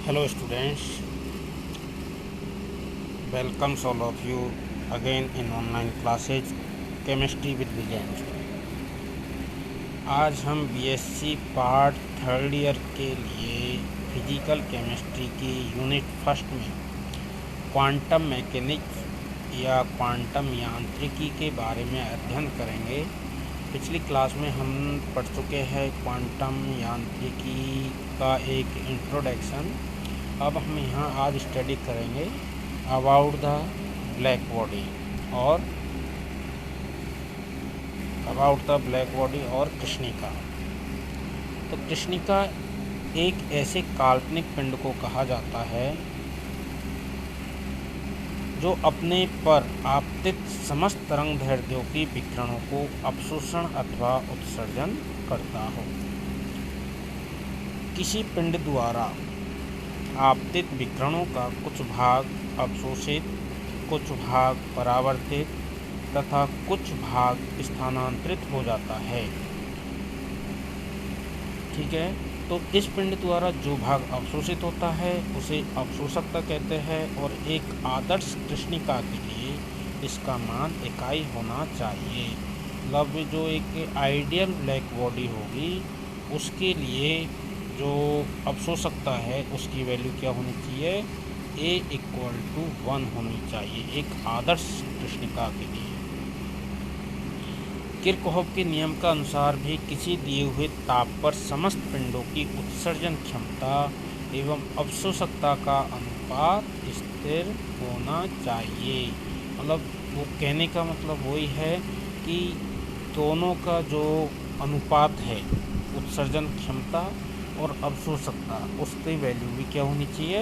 Hello students, welcomes all of you again in online classes Chemistry with Vijayan। आज हम BSc part third year के लिए physical chemistry की unit first में quantum mechanics या quantum यांत्रिकी के बारे में अध्ययन करेंगे। पिछली क्लास में हम पढ़ चुके हैं क्वांटम यांत्रिकी का एक इंट्रोडक्शन। अब हम यहाँ आज स्टडी करेंगे अबाउट द ब्लैक बॉडी और कृष्णिका। तो कृष्णिका एक ऐसे काल्पनिक पिंड को कहा जाता है जो अपने पर आपतित समस्त तरंगदैर्ध्यों की विकिरणों को अवशोषण अथवा उत्सर्जन करता हो। किसी पिंड द्वारा आपतित विकिरणों का कुछ भाग अवशोषित, कुछ भाग परावर्तित तथा कुछ भाग स्थानांतरित हो जाता है। ठीक है, तो इस पिंड द्वारा जो भाग अवशोषित होता है उसे अवशोषकता कहते हैं और एक आदर्श कृष्णिका के लिए इसका मान इकाई होना चाहिए। मतलब जो एक आइडियल ब्लैक बॉडी होगी उसके लिए जो अवशोषकता है उसकी वैल्यू क्या होनी चाहिए, A=1 होनी चाहिए एक आदर्श कृष्णिका के लिए। किरचॉफ के नियम का अनुसार भी किसी दिए हुए ताप पर समस्त पिंडों की उत्सर्जन क्षमता एवं अवशोषकता का अनुपात स्थिर होना चाहिए। मतलब वो कहने का मतलब वही है कि दोनों का जो अनुपात है उत्सर्जन क्षमता और अवशोषकता उसकी वैल्यू भी क्या होनी चाहिए,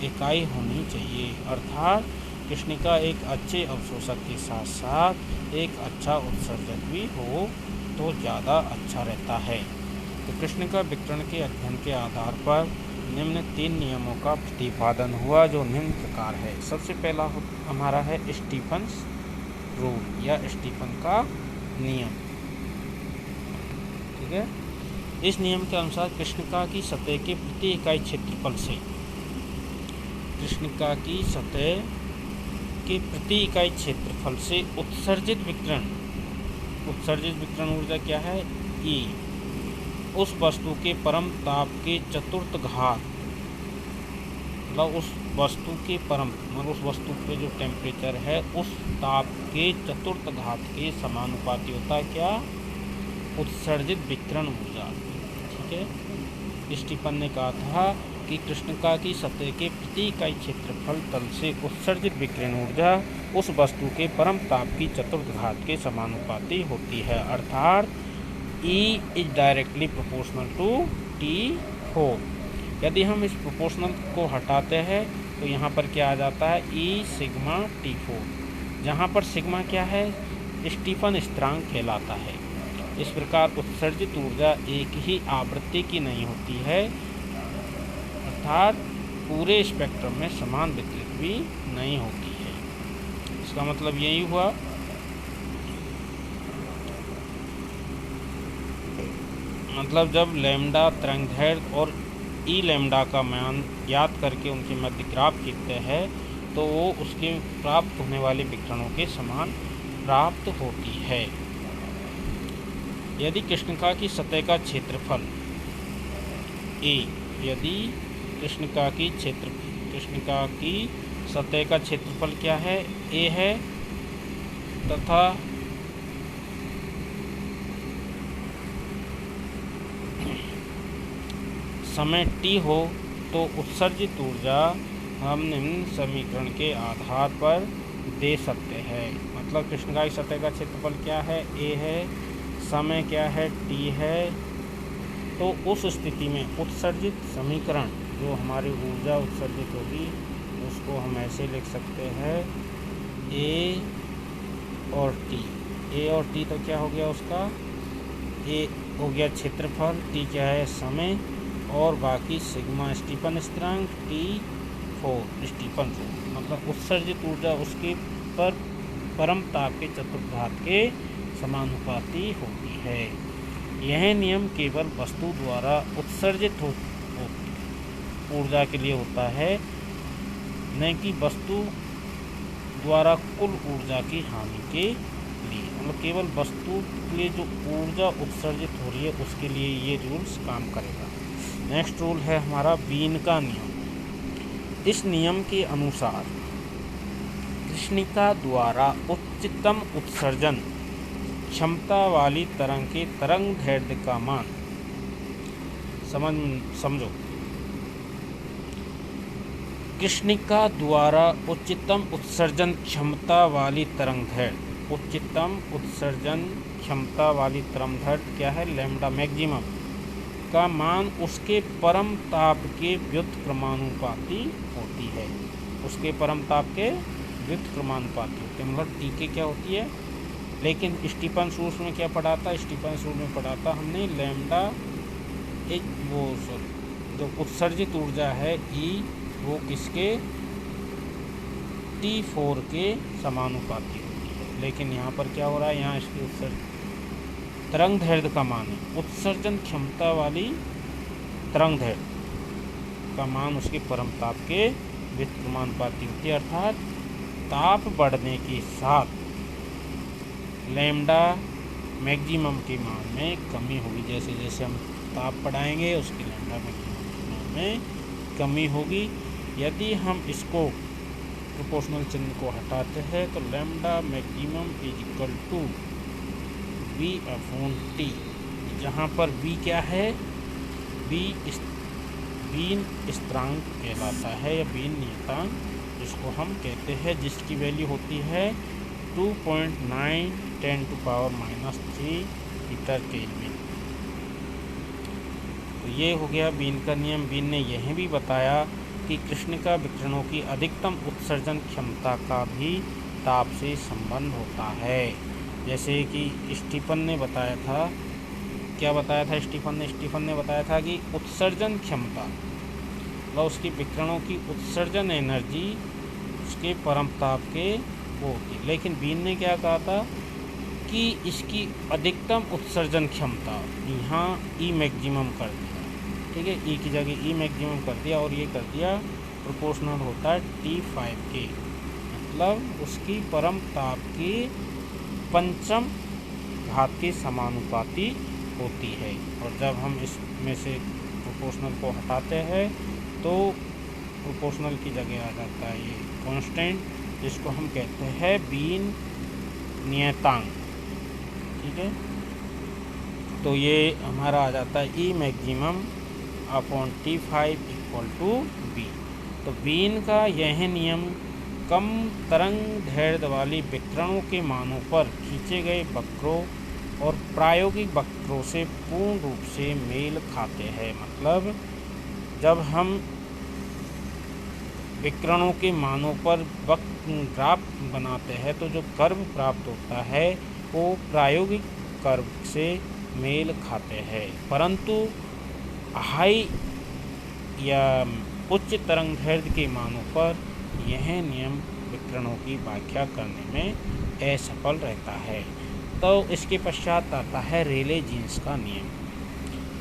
इकाई होनी चाहिए। अर्थात कृष्णिका एक अच्छे अवशोषक के साथ साथ एक अच्छा उत्सर्जक भी हो तो ज़्यादा अच्छा रहता है। तो कृष्णिका विकिरण के अध्ययन के आधार पर निम्न 3 नियमों का प्रतिपादन हुआ जो निम्न प्रकार है। सबसे पहला हमारा है स्टीफन्स रूल या स्टीफन का नियम। ठीक है, इस नियम के अनुसार कृष्णिका की सतह के प्रति इकाई क्षेत्रफल से उत्सर्जित विकिरण ऊर्जा क्या है, E, उस वस्तु के परम ताप के चतुर्थ घात, मतलब उस वस्तु पे जो टेम्परेचर है उस ताप के चतुर्थ घात के समानुपाती होता है क्या, उत्सर्जित विकिरण ऊर्जा। ठीक है, स्टीफन ने कहा था कि कृष्णिका की सतह के प्रति इकाई क्षेत्रफल तल से उत्सर्जित विकिरण ऊर्जा उस वस्तु के परम ताप की चतुर्थ घात के समानुपाती होती है। अर्थात E is directly proportional to T4। यदि हम इस प्रोपोर्शनल को हटाते हैं तो यहाँ पर क्या आ जाता है, E सिग्मा T4, जहाँ पर सिग्मा क्या है, स्टीफन स्थिरांक कहलाता है। इस प्रकार उत्सर्जित ऊर्जा एक ही आवृत्ति की नहीं होती है, अर्थात पूरे स्पेक्ट्रम में समान वितरित भी नहीं होती है। इसका मतलब यही हुआ जब लैम्डा तरंगदैर्ध्य और ई लैम्डा का मान ज्ञात करके उनके मध्य ग्राफ खींचते हैं तो वो उसके प्राप्त होने वाले विकिरणों के समान प्राप्त होती है। यदि कृष्णिका की सतह का क्षेत्रफल A, यदि कृष्णिका की सतह का क्षेत्रफल क्या है, A है, तथा समय T हो तो उत्सर्जित ऊर्जा हम निम्न समीकरण के आधार पर दे सकते हैं। मतलब कृष्णिका की सतह का क्षेत्रफल क्या है, A है, समय क्या है, T है। तो उस स्थिति में उत्सर्जित समीकरण जो हमारी ऊर्जा उत्सर्जित होगी उसको हम ऐसे लिख सकते हैं, A और T तो क्या हो गया, उसका A हो गया क्षेत्रफल, T क्या है, समय, और बाकी सिग्मा स्टीफन स्थिरांक, T4 स्टीफन रूल। मतलब उत्सर्जित ऊर्जा उसके पर परम ताप के चतुर्थ घात के समानुपाती होती है। यह नियम केवल वस्तु द्वारा उत्सर्जित ऊर्जा के लिए होता है, न कि वस्तु द्वारा कुल ऊर्जा की हानि के लिए। मतलब केवल वस्तु के लिए जो ऊर्जा उत्सर्जित हो रही है उसके लिए ये रूल्स काम करेगा। नेक्स्ट रूल है हमारा बीन का नियम। इस नियम के अनुसार कृष्णिका द्वारा उच्चतम उत्सर्जन क्षमता वाली तरंग के तरंग दैर्ध्य का मान समझो। कृष्णिका द्वारा उच्चतम उत्सर्जन क्षमता वाली तरंगदैर्ध्य, उच्चतम उत्सर्जन क्षमता वाली तरंगदैर्ध्य क्या है? लैम्डा मैक्सिमम का मान उसके परम ताप के व्युत्क्रमानुपाती होती है। उसके परम ताप के व्युत्क्रमानुपाती होती है, मतलब टी के क्या होती है। लेकिन स्टीफन सूत्र में क्या पढ़ा था? स्टीफन सूत्र में पढ़ा था हमने लैम्डा एक वो जो उत्सर्जित ऊर्जा है ई, वो किसके? T4 के समानुपाती होती है। लेकिन यहाँ पर क्या हो रहा है? यहाँ इसकी तरंग दैर्ध्य का मान है, उत्सर्जन क्षमता वाली तरंग दैर्ध्य का मान उसके परम ताप के व्युत्क्रमानुपाती होती है। अर्थात ताप बढ़ने के साथ लैम्डा मैक्सिमम के मान में कमी होगी। जैसे जैसे हम ताप बढ़ाएंगे उसके लैम्डा मैक्सिमम के मान में कमी होगी। यदि हम इसको प्रोपोर्शनल चिन्ह को हटाते हैं तो lambda maximum is equal to V upon T, जहाँ पर V क्या है? बीन स्थिरांक कहलाता है या बीन नियतांक जिसको हम कहते हैं, जिसकी वैल्यू होती है 2.9 10⁻³ मीटर केल्विन। तो ये हो गया बीन का नियम। बीन ने यह भी बताया कि कृष्णिका विकिरणों की अधिकतम उत्सर्जन क्षमता का भी ताप से संबंध होता है। जैसे कि स्टीफन ने बताया था, क्या बताया था स्टीफन ने बताया था कि उत्सर्जन क्षमता व उसकी विकिरणों की उत्सर्जन एनर्जी उसके परम ताप के वो होती है। लेकिन बीन ने क्या कहा था कि इसकी अधिकतम उत्सर्जन क्षमता यहाँ ई मैक्सिमम कर दिया, ठीक है, ई की जगह ई मैक्सिमम कर दिया और ये कर दिया प्रोपोर्शनल होता है T5 के, मतलब उसकी परम ताप की पंचम घात के समानुपाती होती है। और जब हम इसमें से प्रोपोर्शनल को हटाते हैं तो प्रोपोर्शनल की जगह आ जाता है ये कांस्टेंट, जिसको हम कहते हैं बीन नियतांक, ठीक है। तो ये हमारा आ जाता है E maximum upon T5 equal to B. तो बीन का यह नियम कम तरंग दैर्ध्य वाली विकिरणों के मानों पर खींचे गए वक्रों और प्रायोगिक वक्रों से पूर्ण रूप से मेल खाते हैं। मतलब जब हम विकिरणों के मानों पर ग्राफ बनाते हैं तो जो कर्व प्राप्त होता है वो प्रायोगिक कर्व से मेल खाते हैं, परंतु हाई या उच्च तरंग दैर्ध्य के मानों पर यह नियम विकिरणों की व्याख्या करने में असफल रहता है। तो इसके पश्चात आता है रेले जीन्स का नियम।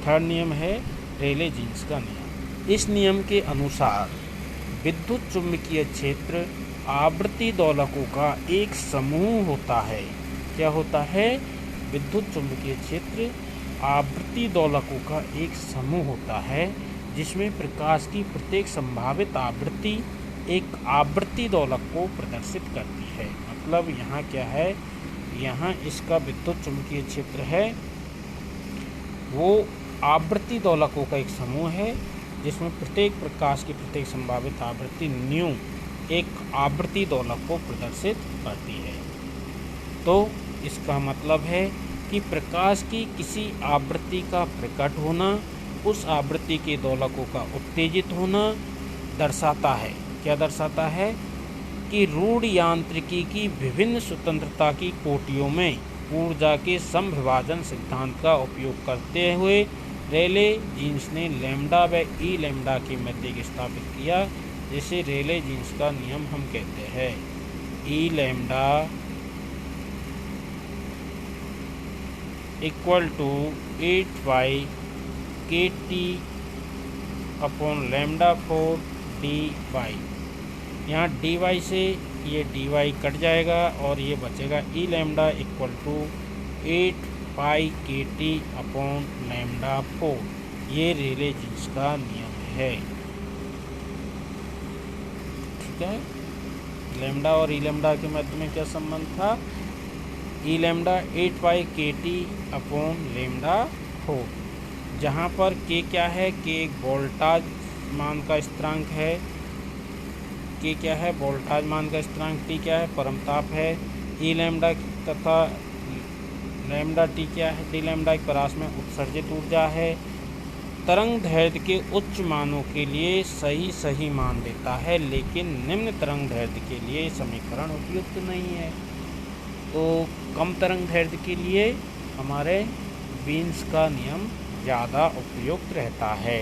थर्ड नियम है रेले जीन्स का नियम। इस नियम के अनुसार विद्युत चुम्बकीय क्षेत्र आवृत्ति दोलकों का एक समूह होता है। क्या होता है? विद्युत चुम्बकीय क्षेत्र आवृत्ति दोलकों का एक समूह होता है जिसमें प्रकाश की प्रत्येक संभावित आवृत्ति एक आवृत्ति दोलक को प्रदर्शित करती है। मतलब यहाँ क्या है? यहाँ इसका विद्युत चुम्बकीय क्षेत्र है वो आवृत्ति दोलकों का एक समूह है जिसमें प्रत्येक प्रकाश की प्रत्येक संभावित आवृत्ति न्यू एक आवृत्ति दोलक को प्रदर्शित करती है। तो इसका मतलब है कि प्रकाश की किसी आवृत्ति का प्रकट होना उस आवृत्ति के दोलकों का उत्तेजित होना दर्शाता है। क्या दर्शाता है? कि रूढ़ यांत्रिकी की विभिन्न स्वतंत्रता की कोटियों में ऊर्जा के समविभाजन सिद्धांत का उपयोग करते हुए रेले जीन्स ने लैम्डा व ई लैम्डा के मध्य स्थापित किया, जिसे रेले जीन्स का नियम हम कहते हैं। E lambda equal to 8 by KT upon lambda 4 dy। यहाँ dy से ये dy कट जाएगा और ये बचेगा E lambda equal to 8 pi KT upon lambda 4। ये रेले जीन्स का नियम है। ठीक है, लैम्डा और ई लैम्डा के मध्य में क्या संबंध था? ई lambda 8 pi KT upon lambda 4, जहाँ पर के क्या है? के एक वोल्टाज मान का स्थिरांक है। के क्या है? वोल्टाज मान का स्थिरांक। टी क्या है? परमताप है। ई लैम्डा तथा लैम्डा टी क्या है? डी लैम्डा एक परास में उत्सर्जित ऊर्जा है। तरंग दैर्ध्य के उच्च मानों के लिए सही मान देता है, लेकिन निम्न तरंग दैर्ध्य के लिए समीकरण उपयुक्त नहीं है। तो कम तरंग दैर्ध्य के लिए हमारे बीन्स का नियम ज़्यादा उपयुक्त रहता है।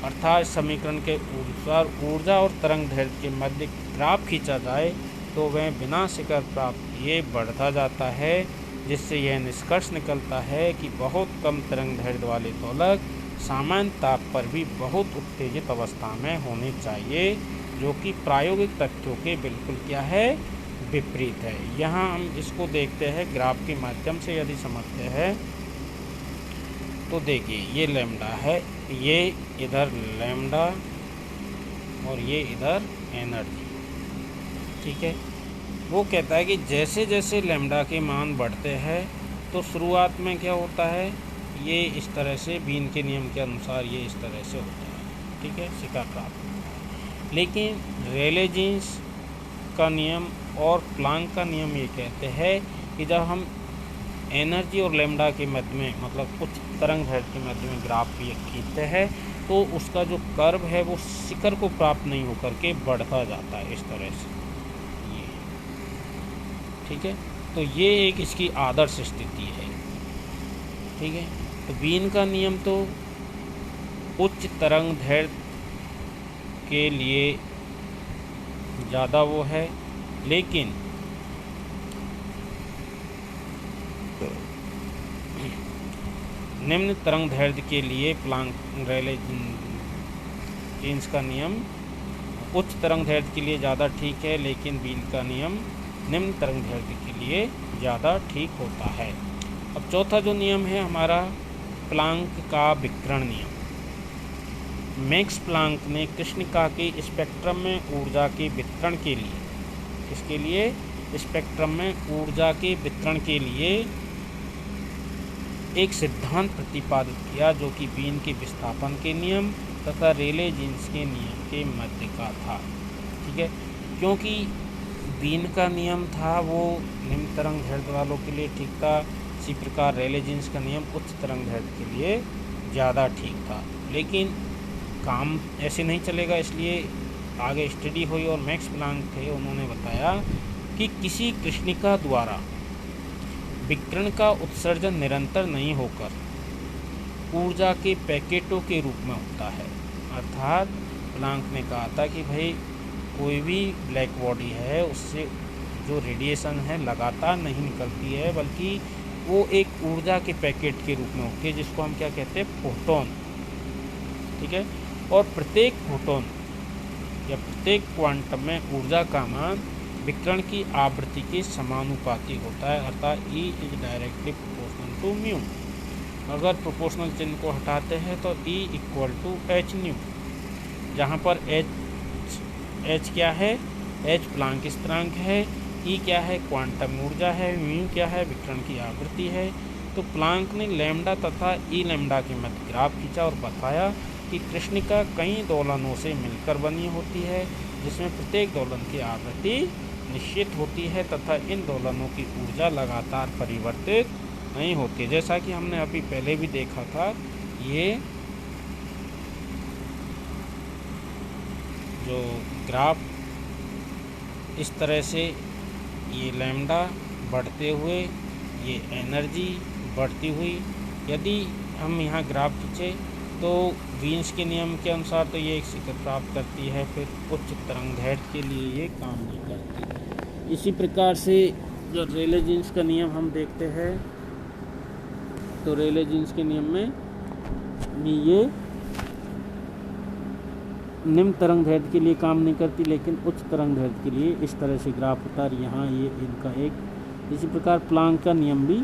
अर्थात समीकरण के अनुसार ऊर्जा और तरंग दैर्ध्य के मध्य ग्राफ खींचा जाए तो वह बिना शिखर प्राप्त किए बढ़ता जाता है, जिससे यह निष्कर्ष निकलता है कि बहुत कम तरंग दैर्ध्य वाले दोलक सामान्य ताप पर भी बहुत उत्तेजित अवस्था में होने चाहिए, जो कि प्रायोगिक तथ्यों के बिल्कुल क्या है? विपरीत है। यहाँ हम इसको देखते हैं ग्राफ के माध्यम से, यदि समझते हैं तो देखिए ये लैम्डा है, ये इधर लैम्डा और ये इधर एनर्जी। ठीक है, वो कहता है कि जैसे जैसे लैम्डा के मान बढ़ते हैं तो शुरुआत में क्या होता है? ये इस तरह से बीन के नियम के अनुसार ये इस तरह से होता है। ठीक है, शिखर प्राप्त होता है। लेकिन रेले जीन्स का नियम और प्लांक का नियम ये कहते हैं कि जब हम एनर्जी और लैम्डा के मध्य में, मतलब उच्च तरंग दैर्ध्य के मध्य में ग्राफ ये खींचते हैं तो उसका जो कर्व है वो शिखर को प्राप्त नहीं होकर के बढ़ता जाता है इस तरह से ये। ठीक है, तो ये एक इसकी आदर्श स्थिति है। ठीक है, तो बीन का नियम तो उच्च तरंग दैर्ध्य के लिए ज़्यादा वो है, लेकिन निम्न तरंग दैर्ध्य के लिए प्लांक रेले जीन्स का नियम उच्च तरंग दैर्ध्य के लिए ज़्यादा ठीक है, लेकिन बीन का नियम निम्न तरंग दैर्ध्य के लिए ज़्यादा ठीक होता है। अब चौथा जो नियम है हमारा प्लांक का विकिरण नियम। मैक्स प्लांक ने कृष्णिका के स्पेक्ट्रम में ऊर्जा के वितरण के लिए, इसके लिए स्पेक्ट्रम में ऊर्जा के वितरण के लिए एक सिद्धांत प्रतिपादित किया, जो कि बीन के विस्थापन के नियम तथा रेले जीन्स के नियम के मध्य का था। ठीक है, क्योंकि बीन का नियम था वो निम्न तरंग दैर्ध्य वालों के लिए ठीक था, इसी प्रकार रेले जीन्स का नियम उच्च तरंग दैर्ध्य के लिए ज़्यादा ठीक था। लेकिन काम ऐसे नहीं चलेगा, इसलिए आगे स्टडी हुई और मैक्स प्लांक थे, उन्होंने बताया कि किसी कृष्णिका द्वारा विकिरण का उत्सर्जन निरंतर नहीं होकर ऊर्जा के पैकेटों के रूप में होता है। अर्थात प्लांक ने कहा था कि भाई कोई भी ब्लैक बॉडी है उससे जो रेडिएशन है लगातार नहीं निकलती है, बल्कि वो एक ऊर्जा के पैकेट के रूप में होती है, जिसको हम क्या कहते हैं? फोटोन। ठीक है, और प्रत्येक फोटोन या प्रत्येक क्वांटम में ऊर्जा का मान विकिरण की आवृत्ति के समानुपाती होता है, अर्थात E is directly proportional to mu. अगर प्रोपोर्शनल चिन्ह को हटाते हैं तो E equal to H nu, जहाँ पर H क्या है? H प्लांक स्थिरांक है, E क्या है? क्वांटम ऊर्जा है, म्यू क्या है? विकिरण की आवृत्ति है। तो प्लांक ने लैम्डा तथा ई लैम्डा के मध्य ग्राफ खींचा और बताया कि कृष्णिका कई दोलनों से मिलकर बनी होती है, जिसमें प्रत्येक दोलन की आवृत्ति निश्चित होती है तथा इन दोलनों की ऊर्जा लगातार परिवर्तित नहीं होती। जैसा कि हमने अभी पहले भी देखा था, ये जो ग्राफ इस तरह से ये लैम्डा बढ़ते हुए, ये एनर्जी बढ़ती हुई, यदि हम यहाँ ग्राफ खींचे तो वीन्स के नियम के अनुसार तो ये एक शिखर प्राप्त करती है, फिर उच्च तरंग दैर्ध्य के लिए ये काम नहीं करती। इसी प्रकार से जो रेले जीन्स का नियम हम देखते हैं, तो रेले जीन्स के नियम में ये निम्न तरंग दैर्ध्य के लिए काम नहीं करती, लेकिन उच्च तरंग दैर्ध्य के लिए इस तरह से ग्राफ होता है। यहाँ ये इनका एक इसी प्रकार प्लांक का नियम भी